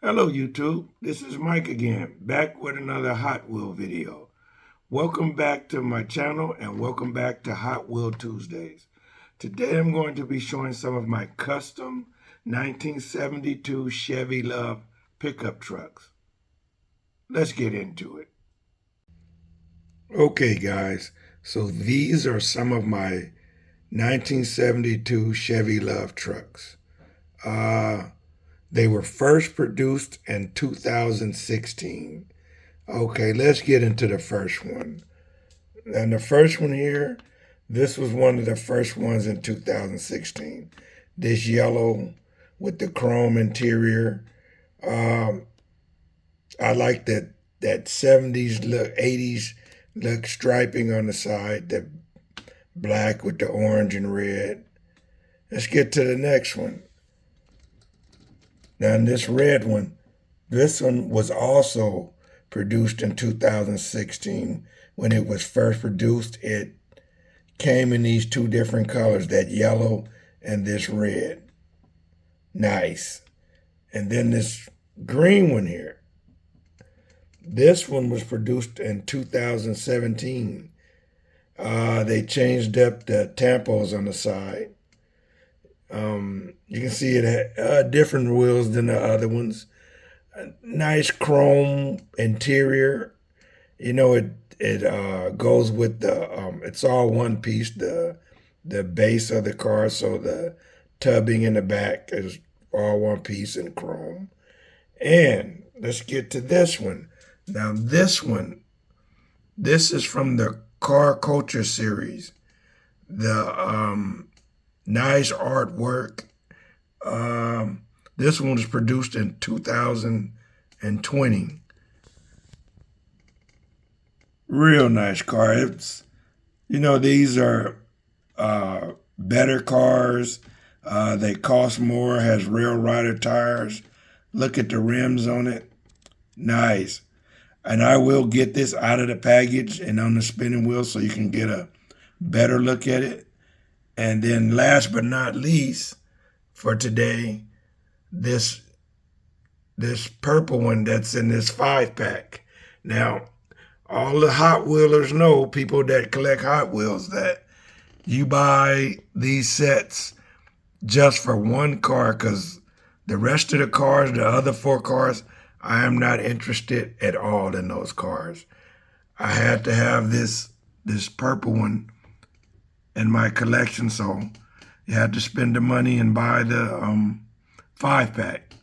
Hello YouTube, this is Mike again, back with another Hot Wheel video. Welcome back to my channel and welcome back to Hot Wheel Tuesdays. Today I'm going to be showing some of my custom 1972 Chevy LUV pickup trucks. Let's get into it. Okay guys, so these are some of my 1972 Chevy LUV trucks. They were first produced in 2016. Okay, let's get into the first one. And the first one here, this was one of the first ones in 2016. This yellow with the chrome interior. I like that 70s look, 80s look striping on the side, the black with the orange and red. Let's get to the next one. Now, this red one, this one was also produced in 2016. When it was first produced, it came in these two different colors, that yellow and this red. Nice. And then this green one here. This one was produced in 2017. They changed up the tampos on the side. You can see it had different wheels than the other ones. Nice chrome interior. You know, it goes with the it's all one piece, the base of the car, so the tubbing in the back is all one piece in chrome. And let's get to this one. Now this one, this is from the Car Culture series. The nice artwork. This one was produced in 2020. Real nice car. It's, you know, these are better cars. They cost more, has Rail Rider tires. Look at the rims on it. Nice. And I will get this out of the package and on the spinning wheel so you can get a better look at it. And then last but not least for today, this purple one that's in this 5-pack. Now, all the Hot Wheelers know, people that collect Hot Wheels, that you buy these sets just for one car, because the rest of the cars, the other 4 cars, I am not interested at all in those cars. I had to have this purple one in my collection, so you had to spend the money and buy the 5-pack.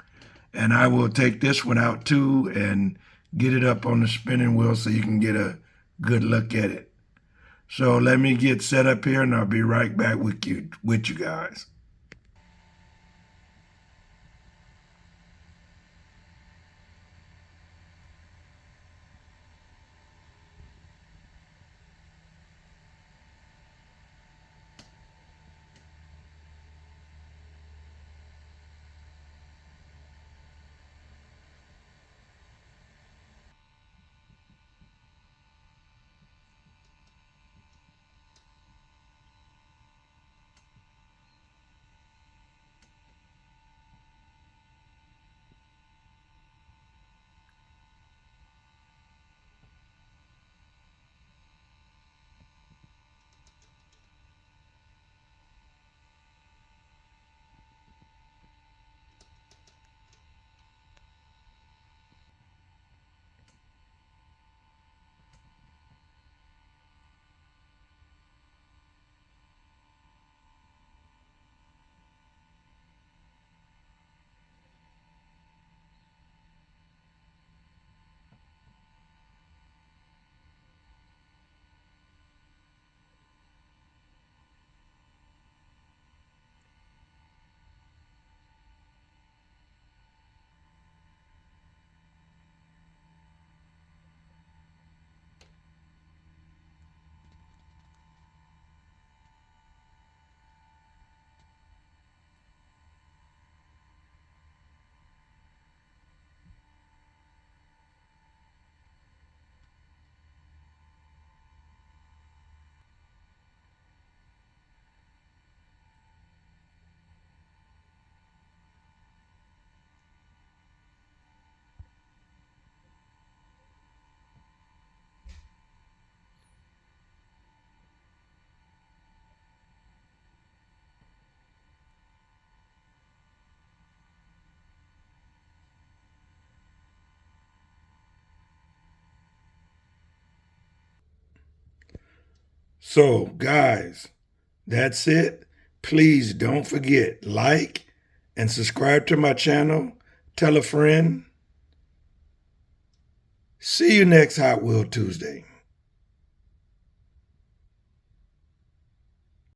And I will take this one out too and get it up on the spinning wheel so you can get a good look at it. So let me get set up here and I'll be right back with you guys. So, guys, that's it. Please don't forget, like and subscribe to my channel. Tell a friend. See you next Hot Wheel Tuesday.